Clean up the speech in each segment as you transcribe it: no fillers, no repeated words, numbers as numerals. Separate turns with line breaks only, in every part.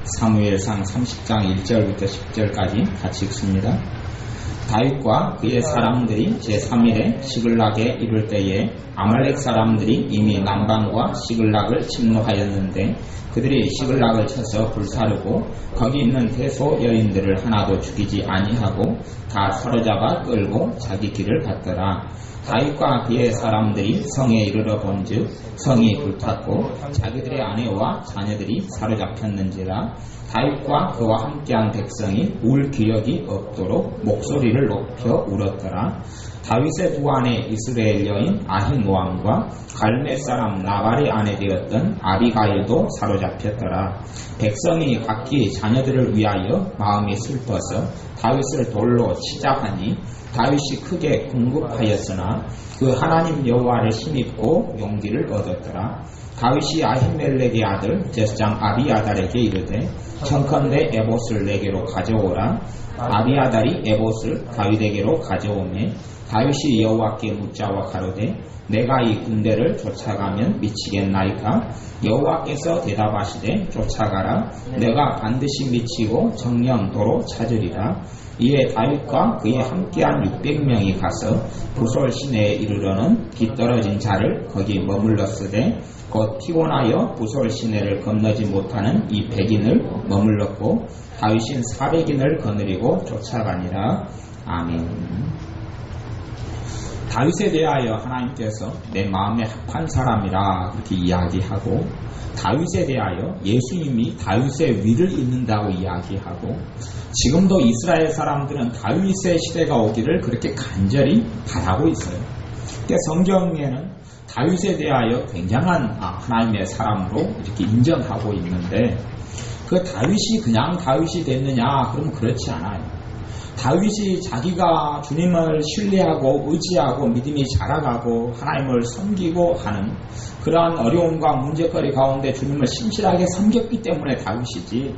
사무엘상 30장 1절부터 10절까지 같이 읽습니다. 다윗과 그의 사람들이 제3일에 시글락에 이를 때에 아말렉 사람들이 이미 남방과 시글락을 침노하였는데 그들이 시글락을 쳐서 불사르고 거기 있는 대소 여인들을 하나도 죽이지 아니하고 다 사로잡아 끌고 자기 길을 갔더라. 다윗과 그의 사람들이 성에 이르러 본즉 성이 불탔고 자기들의 아내와 자녀들이 사로잡혔는지라. 다윗과 그와 함께한 백성이 울 기력이 없도록 목소리를 높여 울었더라. 다윗의 두 아내 이스라엘 여인 아히노암과 갈멜 사람 나발의 아내 되었던 아비가일도 사로잡혔더라. 백성이 각기 자녀들을 위하여 마음이 슬퍼서 다윗을 돌로 치자 하니 다윗이 크게 궁급하였으나 그 하나님 여호와를 힘입고 용기를 얻었더라. 다윗이 아히멜렉의 아들 제사장 아비아달에게 이르되 청컨대 에봇을 내게로 가져오라. 아비아달이 에봇을 다윗에게로 가져오매 다윗이 여호와께 묻자와 가로되 내가 이 군대를 쫓아가면 미치겠나이까? 여호와께서 대답하시되 쫓아가라. 내가 반드시 미치고 정령도로 찾으리라. 이에 다윗과 그의 함께한 600명이 가서 부솔 시내에 이르러는 뒤떨어진 자를 거기 머물렀으되 곧 피곤하여 부솔 시내를 건너지 못하는 이 100인을 머물렀고 다윗은 400인을 거느리고 쫓아가니라. 아멘. 다윗에 대하여 하나님께서 내 마음에 합한 사람이라 그렇게 이야기하고 다윗에 대하여 예수님이 다윗의 위를 잇는다고 이야기하고 지금도 이스라엘 사람들은 다윗의 시대가 오기를 그렇게 간절히 바라고 있어요. 그러니까 성경에는 다윗에 대하여 굉장한 하나님의 사람으로 이렇게 인정하고 있는데 그 다윗이 그냥 다윗이 됐느냐? 그러면 그렇지 않아요. 다윗이 자기가 주님을 신뢰하고 의지하고 믿음이 자라가고 하나님을 섬기고 하는 그러한 어려움과 문제거리 가운데 주님을 신실하게 섬겼기 때문에 다윗이지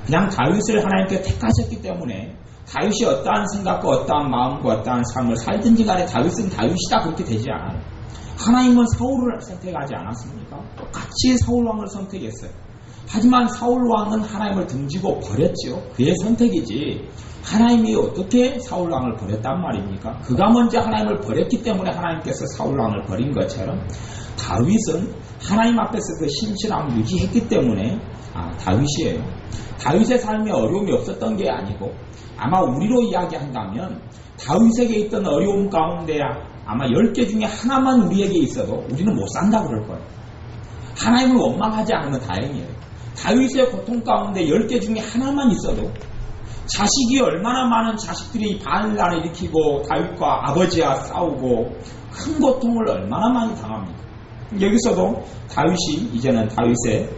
그냥 다윗을 하나님께 택하셨기 때문에 다윗이 어떠한 생각과 어떠한 마음과 어떠한 삶을 살든지 간에 다윗은 다윗이다 그렇게 되지 않아요. 하나님은 사울을 선택하지 않았습니까? 똑같이 사울왕을 선택했어요. 하지만 사울왕은 하나님을 등지고 버렸죠. 그의 선택이지 하나님이 어떻게 사울왕을 버렸단 말입니까? 그가 먼저 하나님을 버렸기 때문에 하나님께서 사울왕을 버린 것처럼 다윗은 하나님 앞에서 그 신실함을 유지했기 때문에 다윗이에요. 다윗의 삶에 어려움이 없었던 게 아니고 아마 우리로 이야기한다면 다윗에게 있던 어려움 가운데 아마 10개 중에 하나만 우리에게 있어도 우리는 못 산다 그럴 거예요. 하나님을 원망하지 않으면 다행이에요. 다윗의 고통 가운데 10개 중에 하나만 있어도 자식이 얼마나 많은 자식들이 반란을 일으키고 다윗과 아버지와 싸우고 큰 고통을 얼마나 많이 당합니까? 여기서도 다윗이 이제는 다윗의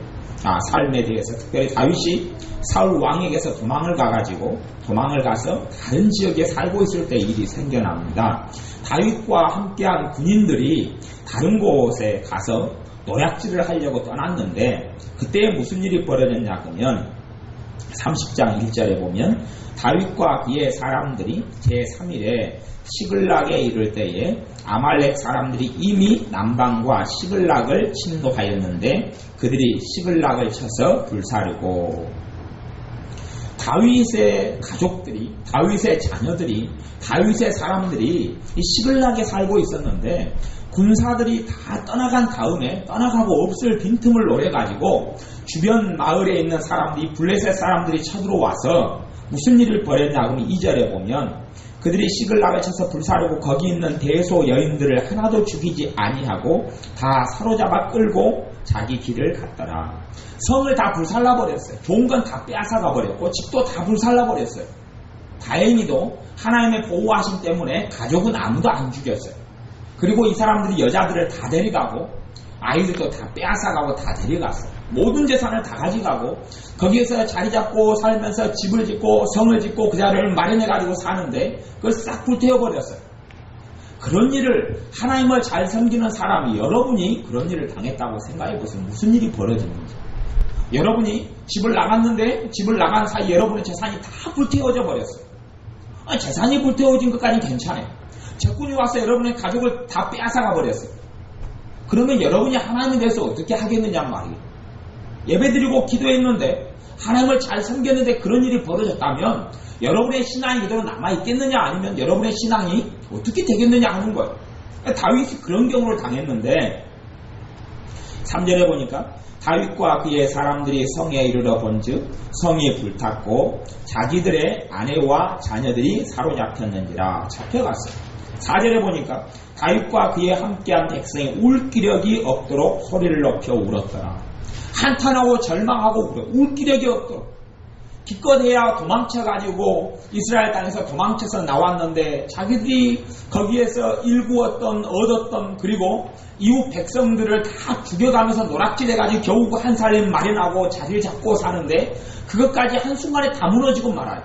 삶에 대해서 특별히 다윗이 사울 왕에게서 도망을 가서 다른 지역에 살고 있을 때 일이 생겨납니다. 다윗과 함께한 군인들이 다른 곳에 가서 노략질을 하려고 떠났는데 그때 무슨 일이 벌어졌냐 그러면 30장 1절에 보면 다윗과 그의 사람들이 제3일에 시글락에 이를 때에 아말렉 사람들이 이미 남방과 시글락을 침노하였는데 그들이 시글락을 쳐서 불사르고 다윗의 가족들이 다윗의 자녀들이 다윗의 사람들이 이 시글락에 살고 있었는데 군사들이 다 떠나간 다음에 떠나가고 없을 빈틈을 노려가지고 주변 마을에 있는 사람들이 블레셋 사람들이 쳐들어와서 무슨 일을 벌였냐 그러면 2절에 보면 그들이 시글락을 쳐서 불사르고 거기 있는 대소 여인들을 하나도 죽이지 아니하고 다 사로잡아 끌고 자기 길을 갔더라. 성을 다 불살라버렸어요. 좋은 건 다 빼앗아가버렸고 집도 다 불살라버렸어요. 다행히도 하나님의 보호하심 때문에 가족은 아무도 안 죽였어요. 그리고 이 사람들이 여자들을 다 데려가고 아이들도 다 빼앗아가고 다 데려갔어요. 모든 재산을 다 가져가고 거기에서 자리 잡고 살면서 집을 짓고 성을 짓고 그 자리를 마련해가지고 사는데 그걸 싹 불태워버렸어요. 그런 일을 하나님을 잘 섬기는 사람이 여러분이 그런 일을 당했다고 생각해보세요. 무슨 일이 벌어지는지. 여러분이 집을 나갔는데 집을 나간 사이 여러분의 재산이 다 불태워져 버렸어요. 재산이 불태워진 것까지는 괜찮아요. 적군이 와서 여러분의 가족을 다 빼앗아가 버렸어요. 그러면 여러분이 하나님에 대해서 어떻게 하겠느냐 말이에요. 예배드리고 기도했는데 하나님을 잘 섬겼는데 그런 일이 벌어졌다면 여러분의 신앙이 그대로 남아있겠느냐 아니면 여러분의 신앙이 어떻게 되겠느냐 하는 거예요. 다윗이 그런 경우를 당했는데 3절에 보니까 다윗과 그의 사람들이 성에 이르러 본즉 성이 불탔고 자기들의 아내와 자녀들이 사로잡혔는지라 잡혀갔어요. 4절에 보니까 다윗과 그의 함께한 백성이 울 기력이 없도록 소리를 높여 울었더라. 한탄하고 절망하고 울어. 울 기력이 없도록. 기껏해야 도망쳐가지고 이스라엘 땅에서 도망쳐서 나왔는데 자기들이 거기에서 일구었던 얻었던 그리고 이웃 백성들을 다 죽여가면서 노락질해가지고 겨우 한 살림 마련하고 자리를 잡고 사는데 그것까지 한순간에 다 무너지고 말아요.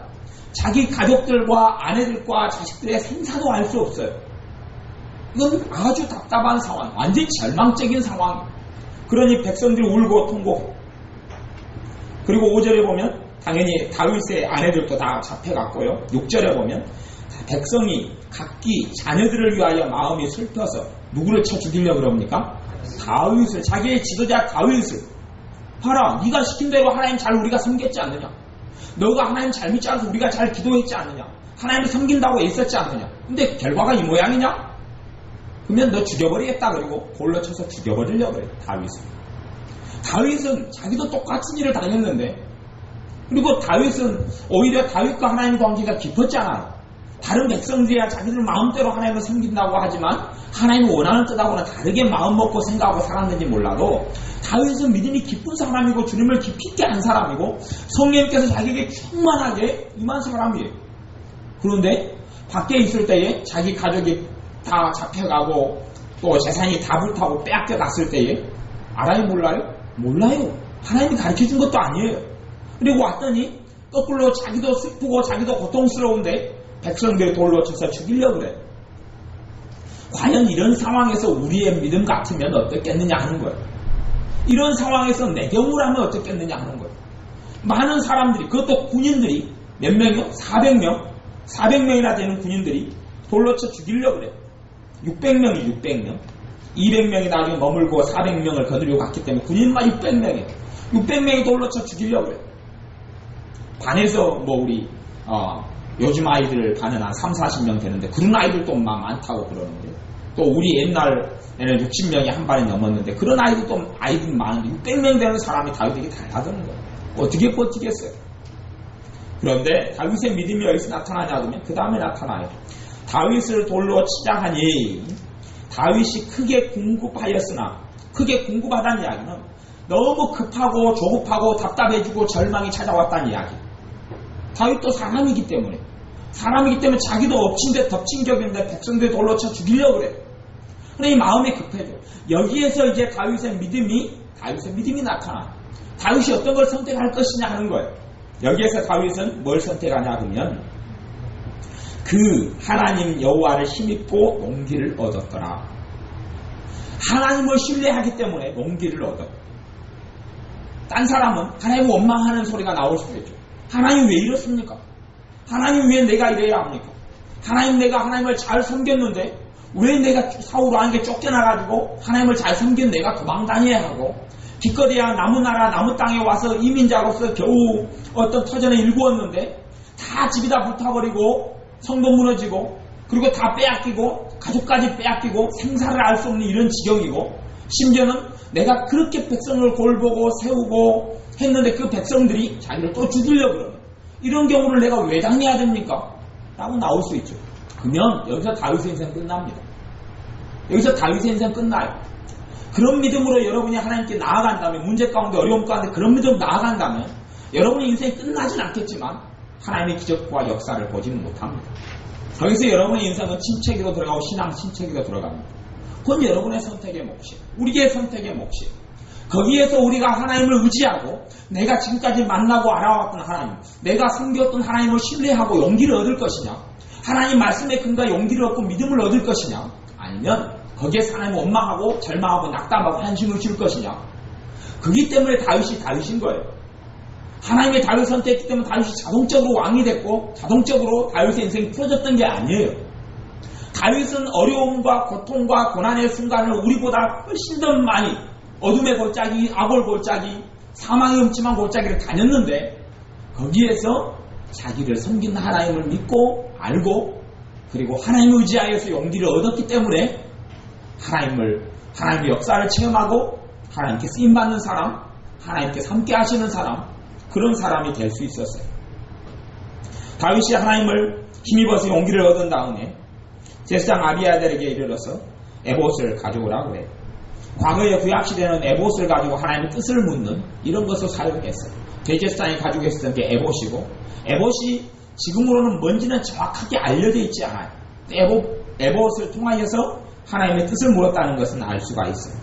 자기 가족들과 아내들과 자식들의 생사도 알 수 없어요. 이건 아주 답답한 상황, 완전히 절망적인 상황. 그러니 백성들이 울고 통곡. 그리고 5절에 보면 당연히 다윗의 아내들도 다 잡혀갔고요. 6절에 보면 백성이 각기 자녀들을 위하여 마음이 슬퍼서 누구를 쳐 죽이려고 그럽니까? 다윗을, 자기의 지도자 다윗을. 봐라, 네가 시킨 대로 하나님 잘 우리가 섬겼지 않느냐? 너가 하나님 잘 믿지 않아서 우리가 잘 기도했지 않느냐? 하나님을 섬긴다고 애썼지 않느냐? 근데 결과가 이 모양이냐? 그러면 너 죽여버리겠다. 그리고 골로 쳐서 죽여버리려고 그래, 다윗을. 다윗은 자기도 똑같은 일을 당했는데, 그리고 다윗은 오히려 다윗과 하나님의 관계가 깊었잖아요. 다른 백성들이야 자기들 마음대로 하나님을 섬긴다고 하지만 하나님이 원하는 뜻하고는 다르게 마음 먹고 생각하고 살았는지 몰라도 다윗은 믿음이 깊은 사람이고 주님을 깊이 있게 한 사람이고 성령님께서 자기에게 충만하게 임한 사람이에요. 그런데 밖에 있을 때에 자기 가족이 다 잡혀가고 또 재산이 다 불타고 빼앗겨 갔을 때에 알아요 몰라요? 몰라요. 하나님이 가르쳐준 것도 아니에요. 그리고 왔더니 거꾸로 자기도 슬프고 자기도 고통스러운데 백성들이 돌로 쳐서 죽이려고 그래. 과연 이런 상황에서 우리의 믿음 같으면 어떻겠느냐 하는 거예요. 이런 상황에서 내 경우라면 어떻겠느냐 하는 거예요. 많은 사람들이, 그것도 군인들이 몇 명이요? 400명이나 되는 군인들이 돌로 쳐 죽이려고 그래. 600명이 600명. 200명이 나중에 머물고 400명을 거느리고 갔기 때문에 군인만 600명이에요. 600명이 돌로 쳐 죽이려고 그래. 반에서 뭐 우리 요즘 아이들 반은 한 3, 40명 되는데 그런 아이들도 많다고 그러는데 또 우리 옛날에는 60명이 한 반에 넘었는데 그런 아이들도 아이들 많은데 600명 되는 사람이 다윗에게 달라드는 거예요. 어떻게 버티겠어요? 그런데 다윗의 믿음이 어디서 나타나냐 하면 그 다음에 나타나요. 다윗을 돌로 치자 하니 다윗이 크게 궁급하였으나, 크게 궁급하다는 이야기는 너무 급하고 조급하고 답답해지고 절망이 찾아왔다는 이야기. 다윗도 사람이기 때문에 자기도 엎친 데 덮친 격인데 백성들 돌로 쳐 죽이려고 그래. 그러니 마음이 급해져. 여기에서 이제 다윗의 믿음이 나타나. 다윗이 어떤 걸 선택할 것이냐 하는 거예요. 여기에서 다윗은 뭘 선택하냐 하면 그 하나님 여호와를 힘입고 용기를 얻었더라. 하나님을 신뢰하기 때문에 용기를 얻어. 딴 사람은 하나님을 원망하는 소리가 나올 수도 있죠. 하나님 왜 이렇습니까? 하나님 왜 내가 이래야 합니까? 하나님 내가 하나님을 잘 섬겼는데 왜 내가 사울 왕에게 쫓겨나가지고 하나님을 잘 섬긴 내가 도망다녀야 하고 기껏해야 남은 나라 남은 땅에 와서 이민자로서 겨우 어떤 터전을 일구었는데 다 집이 다 불타버리고 성도 무너지고 그리고 다 빼앗기고 가족까지 빼앗기고 생사를 알 수 없는 이런 지경이고 심지어는 내가 그렇게 백성을 골보고 세우고 했는데 그 백성들이 자기를 또 죽이려고 그러는 이런 경우를 내가 왜 당해야 됩니까? 라고 나올 수 있죠. 그러면 여기서 다윗의 인생 끝납니다. 여기서 다윗의 인생 끝나요. 그런 믿음으로 여러분이 하나님께 나아간다면, 문제 가운데 어려움 가운데 그런 믿음으로 나아간다면 여러분의 인생이 끝나진 않겠지만 하나님의 기적과 역사를 보지는 못합니다. 거기서 여러분의 인생은 침체기도 들어가고 신앙 침체기도 들어갑니다. 그건 여러분의 선택의 몫이에요. 우리의 선택의 몫이에요. 거기에서 우리가 하나님을 의지하고 내가 지금까지 만나고 알아왔던 하나님, 내가 섬겼던 하나님을 신뢰하고 용기를 얻을 것이냐, 하나님 말씀에 근거해 용기를 얻고 믿음을 얻을 것이냐, 아니면 거기에서 하나님을 원망하고 절망하고 낙담하고 한심을 줄 것이냐. 그렇기 때문에 다윗인 거예요. 하나님의 다윗을 선택했기 때문에 다윗이 자동적으로 왕이 됐고 자동적으로 다윗의 인생이 풀어졌던 게 아니에요. 다윗은 어려움과 고통과 고난의 순간을 우리보다 훨씬 더 많이 어둠의 골짜기, 악월 골짜기, 사망의 음침한 골짜기를 다녔는데 거기에서 자기를 섬기는 하나님을 믿고 알고 그리고 하나님을 의지하여서 용기를 얻었기 때문에 하나님의 역사를 체험하고 하나님께 쓰임받는 사람, 하나님께서 함께 하시는 사람, 그런 사람이 될 수 있었어요. 다윗이 하나님을 힘입어서 용기를 얻은 다음에 제사장 아비아들에게 이르러서 에봇을 가져오라고 해요. 과거의 구약시대는 에봇을 가지고 하나님의 뜻을 묻는 이런 것을 사용했어요. 대제사장이 가지고 있었던 게 에봇이고, 에봇이 지금으로는 뭔지는 정확하게 알려져 있지 않아요. 에봇을 통하여서 하나님의 뜻을 물었다는 것은 알 수가 있어요.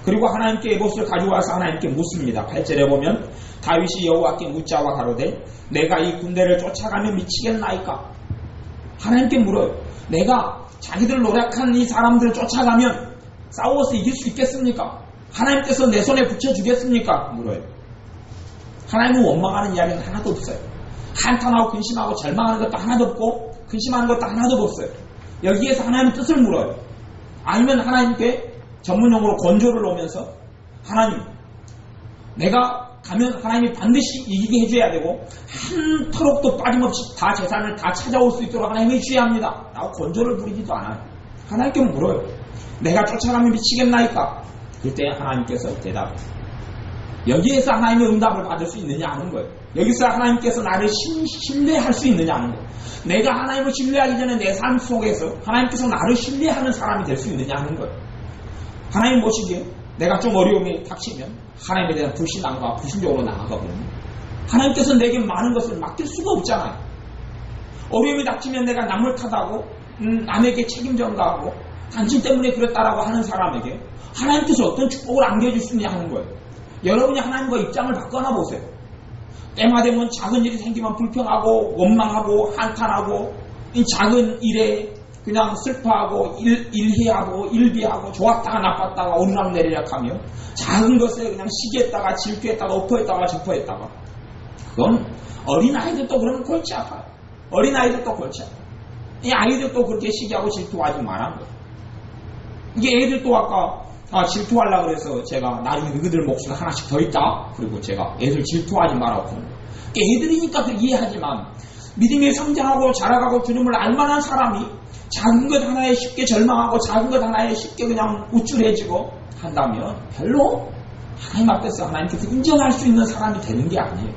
그리고 하나님께 에봇을 가져와서 하나님께 묻습니다. 8절에 보면 다윗이 여호와께 묻자와 가로되 내가 이 군대를 쫓아가면 미치겠나이까? 하나님께 물어요. 내가 자기들 노력한 이 사람들을 쫓아가면 싸워서 이길 수 있겠습니까? 하나님께서 내 손에 붙여주겠습니까? 물어요. 하나님은 원망하는 이야기는 하나도 없어요. 한탄하고 근심하고 절망하는 것도 하나도 없고 근심하는 것도 하나도 없어요. 여기에서 하나님의 뜻을 물어요. 아니면 하나님께 전문용어로 건조를 놓으면서 하나님, 내가 가면 하나님이 반드시 이기게 해줘야 되고 한 터럭도 빠짐없이 다 재산을 다 찾아올 수 있도록 하나님이 해주셔야 합니다. 라고 건조를 부리지도 않아요. 하나님께 물어요. 내가 쫓아가면 미치겠나이까? 그때 하나님께서 대답해요. 여기에서 하나님의 응답을 받을 수 있느냐 하는 거예요. 여기서 하나님께서 나를 신뢰할 수 있느냐 하는 거예요. 내가 하나님을 신뢰하기 전에 내 삶 속에서 하나님께서 나를 신뢰하는 사람이 될 수 있느냐 하는 거예요. 하나님 보시기에 내가 좀 어려움이 닥치면 하나님에 대한 불신앙과 불신적으로 나아가거든요. 하나님께서 내게 많은 것을 맡길 수가 없잖아요. 어려움이 닥치면 내가 남을 탓하고 남에게 책임 전가하고 당신 때문에 그랬다라고 하는 사람에게 하나님께서 어떤 축복을 안겨줄 수 있냐 하는 거예요. 여러분이 하나님과 입장을 바꿔나 보세요. 때마 되면 작은 일이 생기면 불평하고 원망하고 한탄하고 이 작은 일에 그냥 슬퍼하고 일희하고 일비하고 좋았다가 나빴다가 오르락내리락하며 작은 것에 그냥 시기했다가 질투했다가 엎어했다가 접어했다가 그건 어린아이들도 그러면 골치 아파요. 어린아이들도 골치 아파요. 이 아이들도 그렇게 시기하고 질투하지 말라는 거예요. 이게 애들도 아까 질투하려고 그래서 제가 나중에 너희들 몫이 하나씩 더 있다. 그리고 제가 애들 질투하지 말라고 하는 거예요. 애들이니까 이해하지만 믿음이 성장하고 자라가고 주님을 알만한 사람이 작은 것 하나에 쉽게 절망하고 작은 것 하나에 쉽게 그냥 우쭐해지고 한다면 별로 하나님 앞에서 하나님께서 인정할 수 있는 사람이 되는 게 아니에요.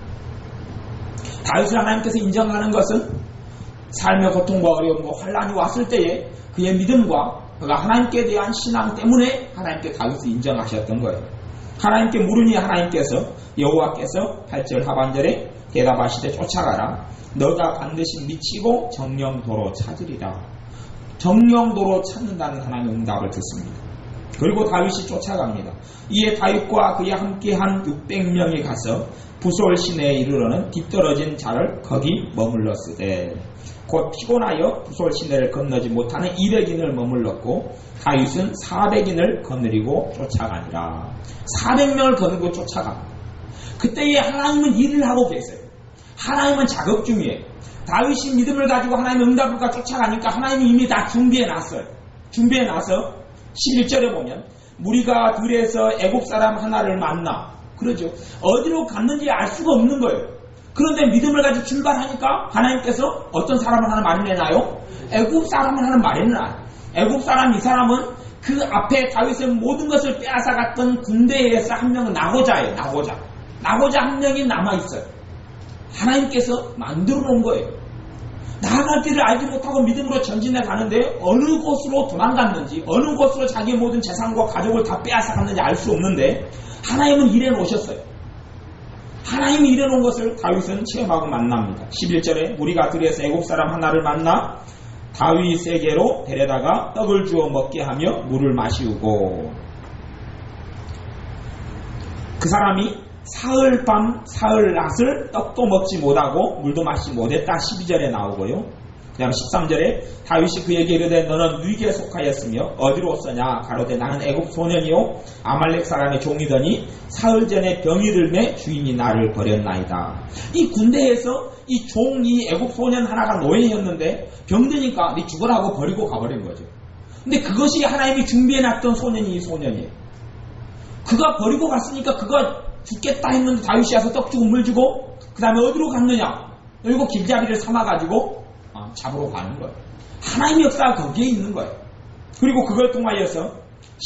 다윗을 하나님께서 인정하는 것은 삶의 고통과 어려움과 환난이 왔을 때에 그의 믿음과 그가 하나님께 대한 신앙 때문에 하나님께 다윗을 인정하셨던 거예요. 하나님께 물으니 하나님께서 여호와께서 8절 하반절에 대답하시되 쫓아가라. 너가 반드시 미치고 정령도로 찾으리라. 정령도로 찾는다는 하나님의 응답을 듣습니다. 그리고 다윗이 쫓아갑니다. 이에 다윗과 그에 함께한 600명이 가서 부솔 시내에 이르러는 뒤떨어진 자를 거기 머물렀으되 곧 피곤하여 부솔 시내를 건너지 못하는 200인을 머물렀고 다윗은 400인을 거느리고 쫓아가니라. 400명을 거느리고 쫓아갑니다. 그때에 하나님은 일을 하고 계세요. 하나님은 작업 중이에요. 다윗이 믿음을 가지고 하나님의 응답을 쫓아가니까 하나님이 이미 다 준비해놨어요. 준비해놔서 11절에 보면 무리가 들에서 애굽 사람 하나를 만나 그러죠. 어디로 갔는지 알 수가 없는 거예요. 그런데 믿음을 가지고 출발하니까 하나님께서 어떤 사람을 하나 마련해놔요? 애굽 사람을 하나 마련해놔요. 애굽 사람 이 사람은 그 앞에 다윗의 모든 것을 빼앗아갔던 군대에서 한 명은 나고자예요. 나고자 한 명이 남아있어요. 하나님께서 만들어 놓은 거예요. 나아갈 길을 알지 못하고 믿음으로 전진해 가는데 어느 곳으로 도망갔는지 어느 곳으로 자기의 모든 재산과 가족을 다 빼앗아갔는지 알 수 없는데 하나님은 일해 놓으셨어요. 하나님이 일해 놓은 것을 다윗은 체험하고 만납니다. 11절에 우리가 들에서 애굽 사람 하나를 만나 다윗에게로 데려다가 떡을 주어 먹게 하며 물을 마시우고 그 사람이 사흘 밤 사흘 낮을 떡도 먹지 못하고 물도 마시지 못했다. 12절에 나오고요. 그 다음 13절에 다윗이 그에게 이르되 너는 누구에게 속하였으며 어디로 왔으냐 가로되 나는 애굽 소년이요 아말렉 사람의 종이더니 사흘 전에 병이 들매 주인이 나를 버렸나이다. 이 군대에서 이 종이 애굽 소년 하나가 노예였는데 병드니까 네 죽으라고 버리고 가버린 거죠. 근데 그것이 하나님이 준비해놨던 소년이 이 소년이에요. 그가 버리고 갔으니까 그가 죽겠다 했는데 다윗이 와서 떡 주고 물 주고 그 다음에 어디로 갔느냐? 그리고 길잡이를 삼아가지고 잡으러 가는 거예요. 하나님의 역사가 거기에 있는 거예요. 그리고 그걸 통하여서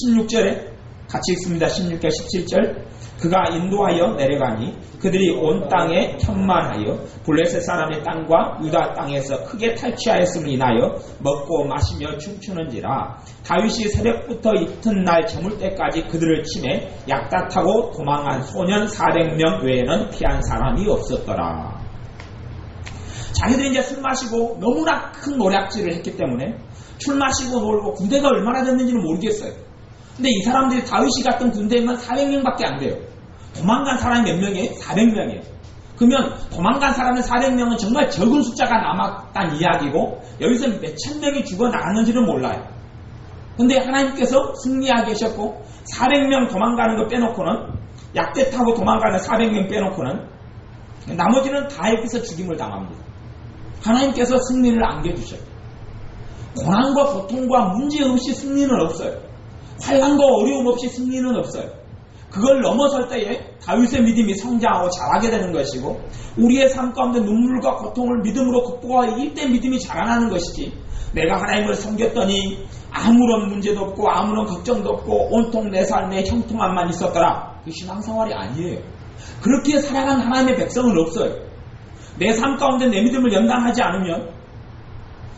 16절에 같이 읽습니다. 16절 17절 그가 인도하여 내려가니 그들이 온 땅에 현만하여 블레셋 사람의 땅과 유다 땅에서 크게 탈취하였음을 인하여 먹고 마시며 춤추는지라. 다윗이 새벽부터 이튿날 저물 때까지 그들을 치매 약다타고 도망한 소년 400명 외에는 피한 사람이 없었더라. 자기들이 이제 술 마시고 너무나 큰 노략질을 했기 때문에 술 마시고 놀고 군대가 얼마나 됐는지는 모르겠어요. 근데 이 사람들이 다윗이 갔던 군대에만 400명밖에 안 돼요. 도망간 사람이 몇 명이에요? 400명이에요. 그러면 도망간 사람의 400명은 정말 적은 숫자가 남았다는 이야기고 여기서 몇천 명이 죽어 나갔는지는 몰라요. 근데 하나님께서 승리하게 하셨고 400명 도망가는 거 빼놓고는 약대 타고 도망가는 400명 빼놓고는 나머지는 다 여기서 죽임을 당합니다. 하나님께서 승리를 안겨주셔요. 고난과 고통과 문제 없이 승리는 없어요. 환난과 어려움 없이 승리는 없어요. 그걸 넘어설 때에 다윗의 믿음이 성장하고 자라게 되는 것이고 우리의 삶 가운데 눈물과 고통을 믿음으로 극복하고 이때 믿음이 자라나는 것이지 내가 하나님을 섬겼더니 아무런 문제도 없고 아무런 걱정도 없고 온통 내 삶에 형통함만 있었더라. 그 신앙생활이 아니에요. 그렇게 살아간 하나님의 백성은 없어요. 내 삶 가운데 내 믿음을 연단하지 않으면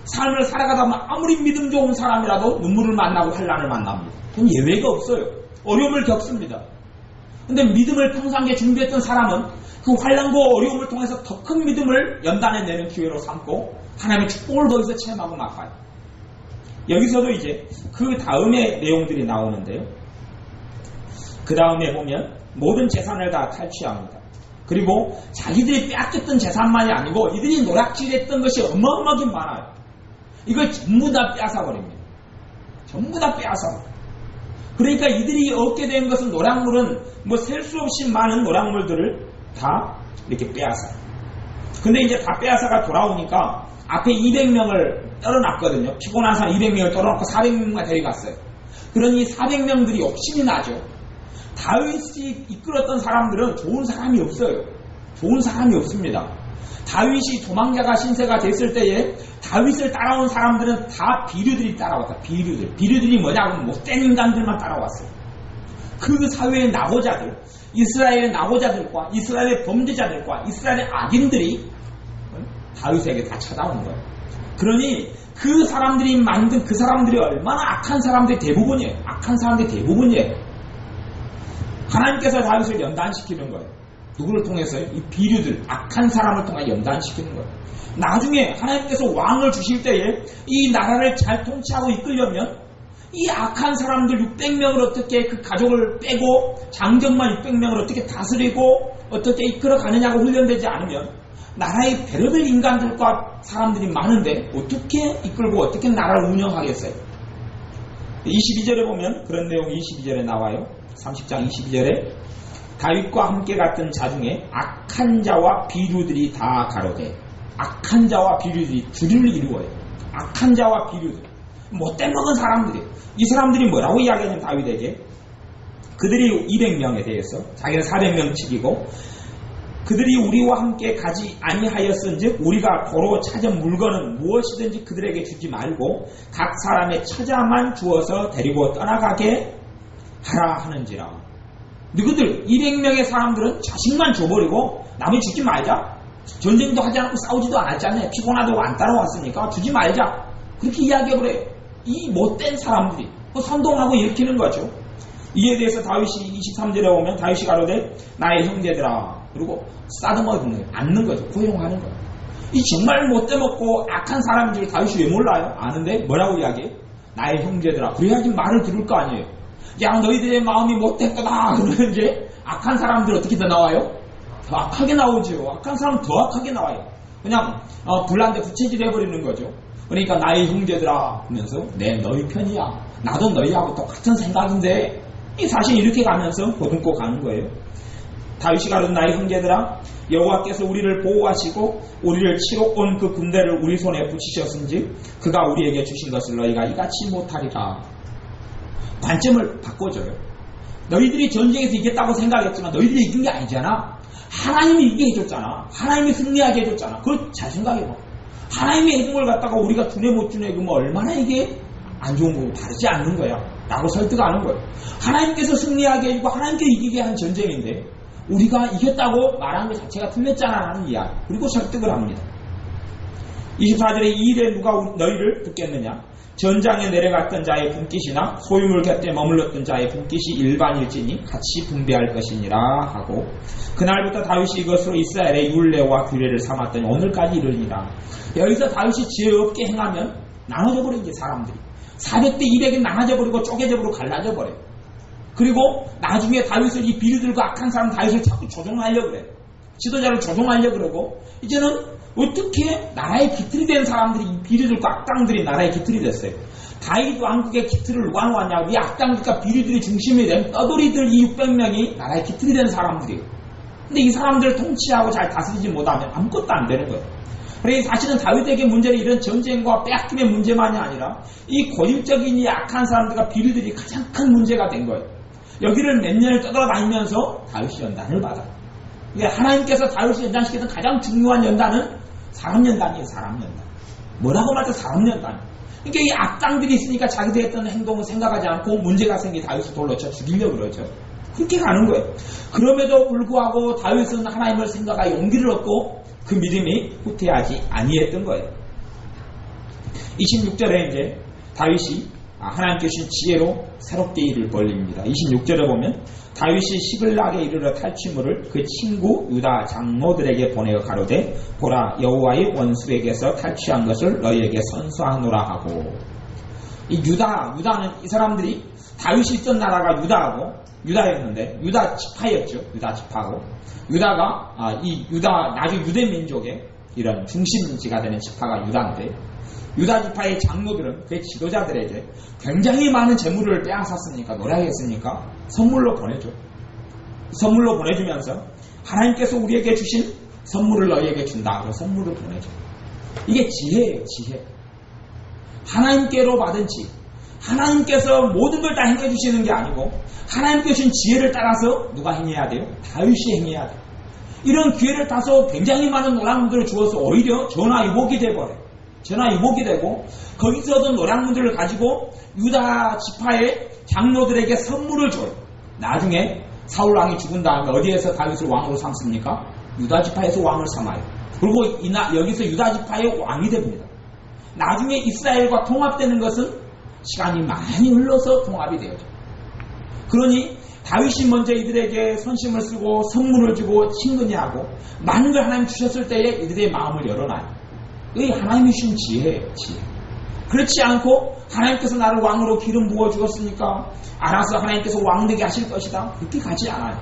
삶을 살아가다 보면 아무리 믿음 좋은 사람이라도 눈물을 만나고 환난을 만납니다. 그건 예외가 없어요. 어려움을 겪습니다. 근데 믿음을 평상시에 준비했던 사람은 그 환난과 어려움을 통해서 더 큰 믿음을 연단해내는 기회로 삼고 하나님의 축복을 거기서 체험하고 나가요. 여기서도 이제 그 다음의 내용들이 나오는데요. 그 다음에 보면 모든 재산을 다 탈취합니다. 그리고 자기들이 빼앗겼던 재산만이 아니고 이들이 노략질했던 것이 어마어마하게 많아요. 이걸 전부 다 빼앗아버립니다. 전부 다 빼앗아. 그러니까 이들이 얻게 된 것은 노략물은 뭐 셀 수 없이 많은 노략물들을 다 이렇게 빼앗아요. 근데 이제 다 빼앗아가 돌아오니까 앞에 200명을 떨어놨거든요. 피곤한 사람 200명을 떨어놓고 400명만 데려갔어요. 그러니 400명들이 욕심이 나죠. 다윗이 이끌었던 사람들은 좋은 사람이 없어요. 좋은 사람이 없습니다. 다윗이 도망자가 신세가 됐을 때에 다윗을 따라온 사람들은 다 비류들이 따라왔다. 비류들이 뭐냐면 못된 인간들만 따라왔어요. 그 사회의 낙오자들, 이스라엘의 낙오자들과 이스라엘의 범죄자들과 이스라엘의 악인들이 다윗에게 다 쳐다오는 거예요. 그러니 그 사람들이 만든 그 사람들이 얼마나 악한 사람들이 대부분이에요. 악한 사람들이 대부분이에요. 하나님께서 다윗을 연단시키는 거예요. 누구를 통해서요? 이 비류들, 악한 사람을 통해 연단시키는 거예요. 나중에 하나님께서 왕을 주실 때에 이 나라를 잘 통치하고 이끌려면 이 악한 사람들 600명을 어떻게 그 가족을 빼고 장정만 600명을 어떻게 다스리고 어떻게 이끌어 가느냐고 훈련되지 않으면 나라에 배려될 인간들과 사람들이 많은데 어떻게 이끌고 어떻게 나라를 운영하겠어요? 22절에 보면 그런 내용이 22절에 나와요. 30장 22절에 다윗과 함께 갔던 자 중에 악한 자와 비류들이 다 가로되 악한 자와 비류들이 줄을 이루어요. 악한 자와 비류들 못된 먹은 사람들이 이 사람들이 뭐라고 이야기하냐면 다윗에게 그들이 200명에 대해서 자기는 400명 치기고 그들이 우리와 함께 가지 아니하였은즉 우리가 도로 찾은 물건은 무엇이든지 그들에게 주지 말고 각 사람의 처자만 주어서 데리고 떠나가게 하라 하는지라. 너희들 200명의 사람들은 자식만 줘버리고 남이 주지 말자. 전쟁도 하지 않고 싸우지도 않았잖아요. 피곤하다고 안 따라왔으니까 주지 말자. 그렇게 이야기해버려요. 이 못된 사람들이 선동하고 일으키는 거죠. 이에 대해서 다윗이 23절에 오면 다윗이 가로되 나의 형제들아. 그리고 싸듬어 앉는 거죠. 고용하는 거예요. 이 정말 못돼먹고 악한 사람인 줄 다윗이 왜 몰라요? 아는데 뭐라고 이야기해? 나의 형제들아. 그래야지 말을 들을 거 아니에요. 야 너희들의 마음이 못됐구나. 그러면 이제 악한 사람들 어떻게 더 나와요? 더 악하게 나오죠. 악한 사람은 더 악하게 나와요. 그냥 불난데 부채질 해버리는 거죠. 그러니까 나의 형제들아 하면서 내 너희 편이야. 나도 너희하고 똑같은 생각인데 이 사실 이렇게 가면서 보듬고 가는 거예요. 다윗이 가로되 나의 형제들아 여호와께서 우리를 보호하시고 우리를 치러 온 그 군대를 우리 손에 붙이셨은지 그가 우리에게 주신 것을 너희가 이같이 못하리라. 관점을 바꿔줘요. 너희들이 전쟁에서 이겼다고 생각했지만 너희들이 이긴 게 아니잖아. 하나님이 이기게 해줬잖아. 하나님이 승리하게 해줬잖아. 그걸 잘 생각해봐. 하나님이 해준 걸 갖다가 우리가 주네 못 주네 그러면 얼마나 이게 안 좋은 거고 다르지 않는 거야 라고 설득하는 거예요. 하나님께서 승리하게 해주고 하나님께 이기게 한 전쟁인데 우리가 이겼다고 말하는 것 자체가 틀렸잖아 라는 이야기. 그리고 설득을 합니다. 24절에 이 일에 누가 너희를 듣겠느냐. 전장에 내려갔던 자의 분깃이나 소유물 곁에 머물렀던 자의 분깃이 일반일지니 같이 분배할 것이니라 하고 그날부터 다윗이 이것으로 이스라엘의 율례와 규례를 삼았더니 오늘까지 이르니라. 여기서 다윗이 지혜 없게 행하면 나눠져 버리지 사람들이. 400대 200이 나눠져 버리고 쪼개져 버리고 갈라져 버려요. 그리고 나중에 다윗을 이 비류들과 악한 사람 다윗을 자꾸 조종하려고 그래. 지도자를 조종하려고 그러고 이제는 어떻게 나라의 기틀이 된 사람들이 이 비류들과 악당들이 나라의 기틀이 됐어요. 다윗 왕국의 기틀을 누가 놓았냐. 이 악당들과 비류들이 중심이 된 떠돌이들 이 600명이 나라의 기틀이 된 사람들이에요. 근데 이 사람들을 통치하고 잘 다스리지 못하면 아무것도 안 되는 거예요. 그래서 사실은 다윗에게 문제는 이런 전쟁과 빼앗김의 문제만이 아니라 이 고질적인 이 악한 사람들과 비류들이 가장 큰 문제가 된 거예요. 여기를 몇 년을 떠돌아다니면서 다윗이 연단을 받아요. 하나님께서 다윗을 연단시켰던 가장 중요한 연단은 사람연단이에요. 사람연단. 뭐라고 말해도 사람연단. 그러니까 이 악당들이 있으니까 자기들이 했던 행동을 생각하지 않고 문제가 생기 다윗을 돌로 쳐 죽이려고 그러죠. 그렇게 가는 거예요. 그럼에도 불구하고 다윗은 하나님을 생각하여 용기를 얻고 그 믿음이 후퇴하지 아니했던 거예요. 26절에 이제 다윗이 하나님께 주신 지혜로 새롭게 일을 벌립니다. 26절에 보면 다윗이 시글락에 이르러 탈취물을 그 친구 유다 장로들에게 보내어 가로되 보라 여호와의 원수에게서 탈취한 것을 너희에게 선수하노라 하고 이 유다는 이 사람들이 다윗이 있던 나라가 유다였는데 유다 지파였죠. 유다 지파고 유다가 나중에 유대민족의 이런 중심지가 되는 지파가 유다인데 유다 지파의 장로들은 그의 지도자들에게 굉장히 많은 재물을 빼앗았으니까 노래하겠으니까 선물로 보내줘. 선물로 보내주면서 하나님께서 우리에게 주신 선물을 너희에게 준다. 그래서 선물을 보내줘. 이게 지혜예요. 지혜. 하나님께로 받은 지혜. 하나님께서 모든 걸 다 행해주시는 게 아니고 하나님께 주신 지혜를 따라서 누가 행해야 돼요? 다윗이 행해야 돼요. 이런 기회를 타서 굉장히 많은 노랑문들을 주어서 오히려 전화위복이 돼버려요. 전화위복이 되고 거기서 얻은 노량문들을 가지고 유다 지파의 장로들에게 선물을 줘요. 나중에 사울왕이 죽은 다음에 어디에서 다윗을 왕으로 삼습니까? 유다 지파에서 왕을 삼아요. 그리고 여기서 유다 지파의 왕이 됩니다. 나중에 이스라엘과 통합되는 것은 시간이 많이 흘러서 통합이 되어져. 그러니 다윗이 먼저 이들에게 선심을 쓰고 선물을 주고 친근히하고 많은 걸 하나님 주셨을 때에 이들의 마음을 열어놔요. 이게 하나님이 주신 지혜예요. 지혜. 그렇지 않고 하나님께서 나를 왕으로 기름 부어 주었으니까 알아서 하나님께서 왕 되게 하실 것이다. 그렇게 가지 않아요.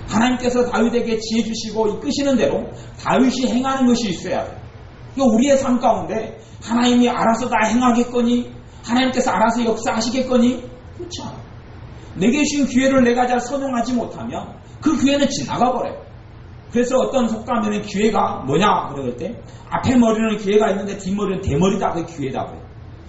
하나님께서 다윗에게 지혜 주시고 이끄시는 대로 다윗이 행하는 것이 있어야 돼요. 이거 우리의 삶 가운데 하나님이 알아서 다 행하겠거니 하나님께서 알아서 역사하시겠거니 그렇지 않아요. 내게 주신 기회를 내가 잘 선용하지 못하면 그 기회는 지나가 버려요. 그래서 어떤 속담에는 기회가 뭐냐 그럴 때 앞에 머리는 기회가 있는데 뒷머리는 대머리다. 그 기회다 그래요.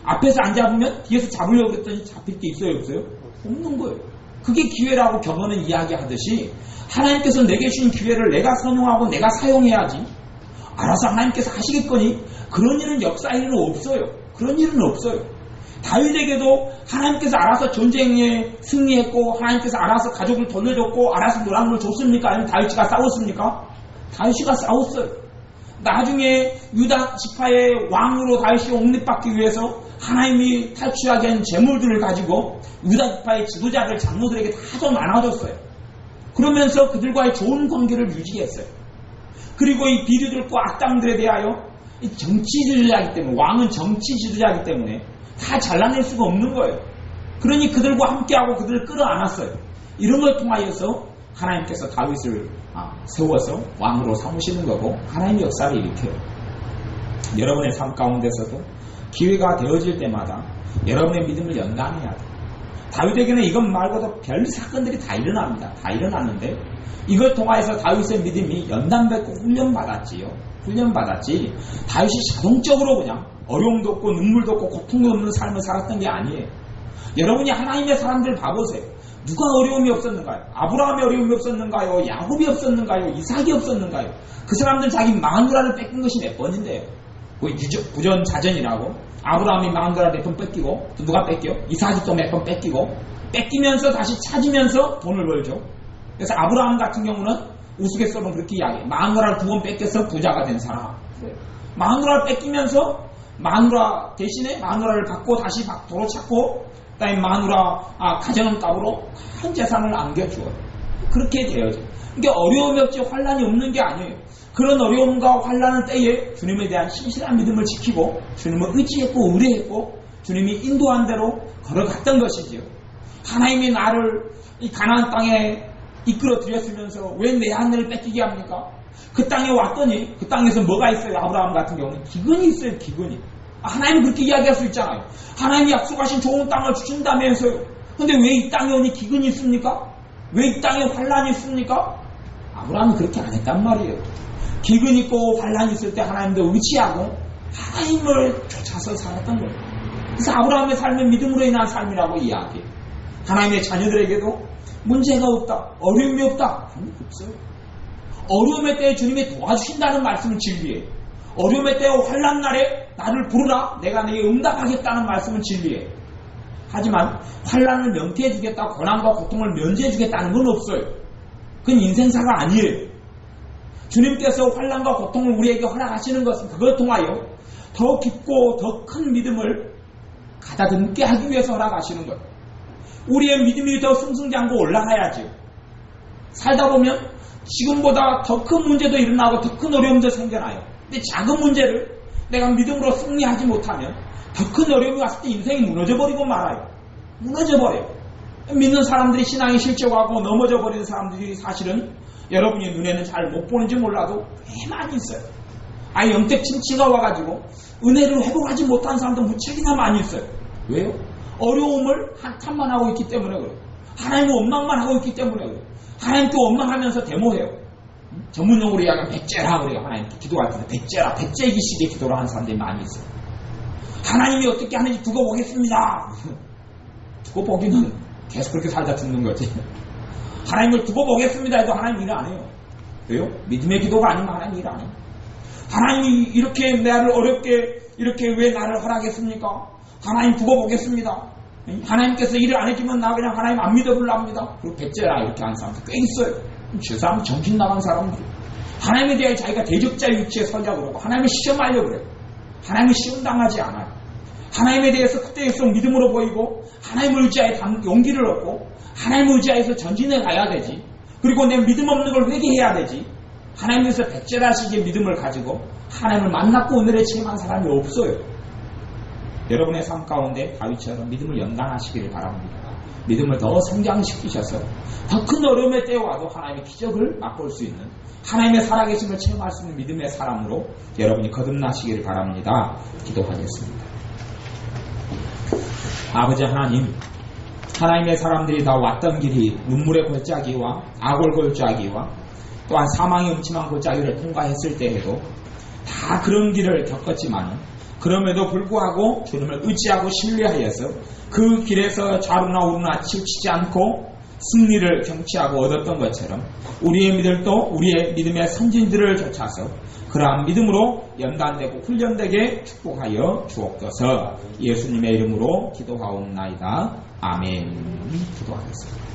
앞에서 안 잡으면 뒤에서 잡으려고 그랬더니 잡힐 게 있어요 없어요? 없는 거예요. 그게 기회라고 격언은 이야기하듯이 하나님께서 내게 주신 기회를 내가 선용하고 내가 사용해야지 알아서 하나님께서 하시겠거니 그런 일은 역사에는 없어요. 그런 일은 없어요. 다윗에게도 하나님께서 알아서 전쟁에 승리했고 하나님께서 알아서 가족을 돌려줬고 알아서 노랑을 줬습니까? 아니면 다윗이가 싸웠습니까? 다윗이가 싸웠어요. 나중에 유다 지파의 왕으로 다윗이 옹립받기 위해서 하나님이 탈취하게 한 재물들을 가지고 유다 지파의 지도자들 장로들에게 다 좀 나눠줬어요. 그러면서 그들과의 좋은 관계를 유지했어요. 그리고 이 비류들과 악당들에 대하여 이 정치 지도자이기 때문에 왕은 정치 지도자이기 때문에 다 잘라낼 수가 없는 거예요. 그러니 그들과 함께하고 그들을 끌어안았어요. 이런 걸 통하여서 하나님께서 다윗을 세워서 왕으로 삼으시는 거고 하나님의 역사를 일으켜요. 여러분의 삶 가운데서도 기회가 되어질 때마다 여러분의 믿음을 연단해야 돼요. 다윗에게는 이것 말고도 별 사건들이 다 일어납니다. 다 일어났는데 이걸 통하여서 다윗의 믿음이 연단받고 훈련받았지요. 훈련받았지 다윗이 자동적으로 그냥 어려움도 없고 눈물도 없고 고통도 없는 삶을 살았던 게 아니에요. 여러분이 하나님의 사람들 봐보세요. 누가 어려움이 없었는가요? 아브라함이 어려움이 없었는가요? 야곱이 없었는가요? 이삭이 없었는가요? 그 사람들은 자기 마누라를 뺏긴 것이 몇 번인데요. 부전자전이라고. 아브라함이 마누라 몇 번 뺏기고, 또 누가 뺏겨? 이삭이 또 몇 번 뺏기고, 뺏기면서 다시 찾으면서 돈을 벌죠. 그래서 아브라함 같은 경우는 우스갯소리로 그렇게 이야기해요. 마누라를 2번 뺏겨서 부자가 된 사람. 마누라를 뺏기면서 마누라 대신에 마누라를 받고 다시 도로 찾고, 그다음에 마누라 가정값으로 큰 재산을 안겨주어요. 그렇게 되어져. 그러니까 어려움이 없지 환란이 없는 게 아니에요. 그런 어려움과 환란의 때에 주님에 대한 신실한 믿음을 지키고 주님을 의지했고 의뢰했고 주님이 인도한 대로 걸어갔던 것이지요. 하나님이 나를 이 가나안 땅에 이끌어 들였으면서 왜 내 하늘을 뺏기게 합니까? 그 땅에 왔더니 그 땅에서 뭐가 있어요? 아브라함 같은 경우는 기근이 있어요. 기근이. 하나님은 그렇게 이야기할 수 있잖아요. 하나님이 약속하신 좋은 땅을 주신다면서요. 근데 왜 이 땅에 오니 기근이 있습니까? 왜 이 땅에 환란이 있습니까? 아브라함은 그렇게 안 했단 말이에요. 기근 있고 환란이 있을 때 하나님도 의지하고 하나님을 쫓아서 살았던 거예요. 그래서 아브라함의 삶은 믿음으로 인한 삶이라고 이야기해요. 하나님의 자녀들에게도 문제가 없다, 어려움이 없다, 그런 게 없어요. 어려움의 때에 주님이 도와주신다는 말씀은 진리예요. 어려움의 때에 환난 날에 나를 부르라, 내가 내게 응답하겠다는 말씀은 진리예요. 하지만 환난을 면피해주겠다, 고난과 고통을 면제해주겠다는 건 없어요. 그건 인생사가 아니에요. 주님께서 환난과 고통을 우리에게 허락하시는 것은 그걸 통하여 더 깊고 더 큰 믿음을 가다듬게 하기 위해서 허락하시는 거예요. 우리의 믿음이 더 승승장구 올라가야지요. 살다 보면 지금보다 더 큰 문제도 일어나고 더 큰 어려움도 생겨나요. 근데 작은 문제를 내가 믿음으로 승리하지 못하면 더 큰 어려움이 왔을 때 인생이 무너져버리고 말아요. 무너져버려요. 믿는 사람들이 신앙이 실족하고 넘어져버리는 사람들이 사실은 여러분의 눈에는 잘 못 보는지 몰라도 꽤 많이 있어요. 아예 영적 침체가 와가지고 은혜를 회복하지 못한 사람도 무척이나 많이 있어요. 왜요? 어려움을 한탄만 하고 있기 때문에 그래요. 하나님을 원망만 하고 있기 때문에 그래요. 하나님께 원망하면서 데모해요. 전문용어로 이야기하면 백제라 그래요. 하나님께 기도할 때 백제라, 백제기식의 기도를 하는 사람들이 많이 있어요. 하나님이 어떻게 하는지 두고 보겠습니다. 두고 보기는 계속 그렇게 살다 죽는 거지. 하나님을 두고 보겠습니다 해도 하나님 일 안 해요. 왜요? 믿음의 기도가 아니면 하나님 일 안 해요. 하나님이 이렇게 나를 어렵게 이렇게 왜 나를 허락했습니까? 하나님 두고 보겠습니다. 하나님께서 일을 안 해주면 나 그냥 하나님 안 믿어보려 합니다. 그리고 백제라 이렇게 하는 사람들 꽤 있어요. 저 사람 정신 나간 사람들. 하나님에 대해 자기가 대적자 위치에 서려고 그러고 하나님을 시험하려고 그래요. 하나님을 시험당하지 않아요. 하나님에 대해서 그때일수록 믿음으로 보이고 하나님을 의지하여 용기를 얻고 하나님을 의지하여서 전진해 가야 되지. 그리고 내 믿음 없는 걸 회개해야 되지. 하나님께서 백제라식의 믿음을 가지고 하나님을 만났고 은혜를 체험한 사람이 없어요. 여러분의 삶 가운데 다윗처럼 믿음을 연단하시기를 바랍니다. 믿음을 더 성장시키셔서 더 큰 어려움의 때에 와도 하나님의 기적을 맛볼 수 있는 하나님의 살아계심을 체험할 수 있는 믿음의 사람으로 여러분이 거듭나시기를 바랍니다. 기도하겠습니다. 아버지 하나님, 하나님의 사람들이 다 왔던 길이 눈물의 골짜기와 악을 골짜기와 또한 사망의 음침한 골짜기를 통과했을 때에도 다 그런 길을 겪었지만 그럼에도 불구하고 주님을 의지하고 신뢰하여서 그 길에서 좌루나 우루나 치우치지 않고 승리를 경치하고 얻었던 것처럼 우리의 믿음도 우리의 믿음의 선진들을 쫓아서 그러한 믿음으로 연단되고 훈련되게 축복하여 주옵소서. 예수님의 이름으로 기도하옵나이다. 아멘. 기도하겠습니다.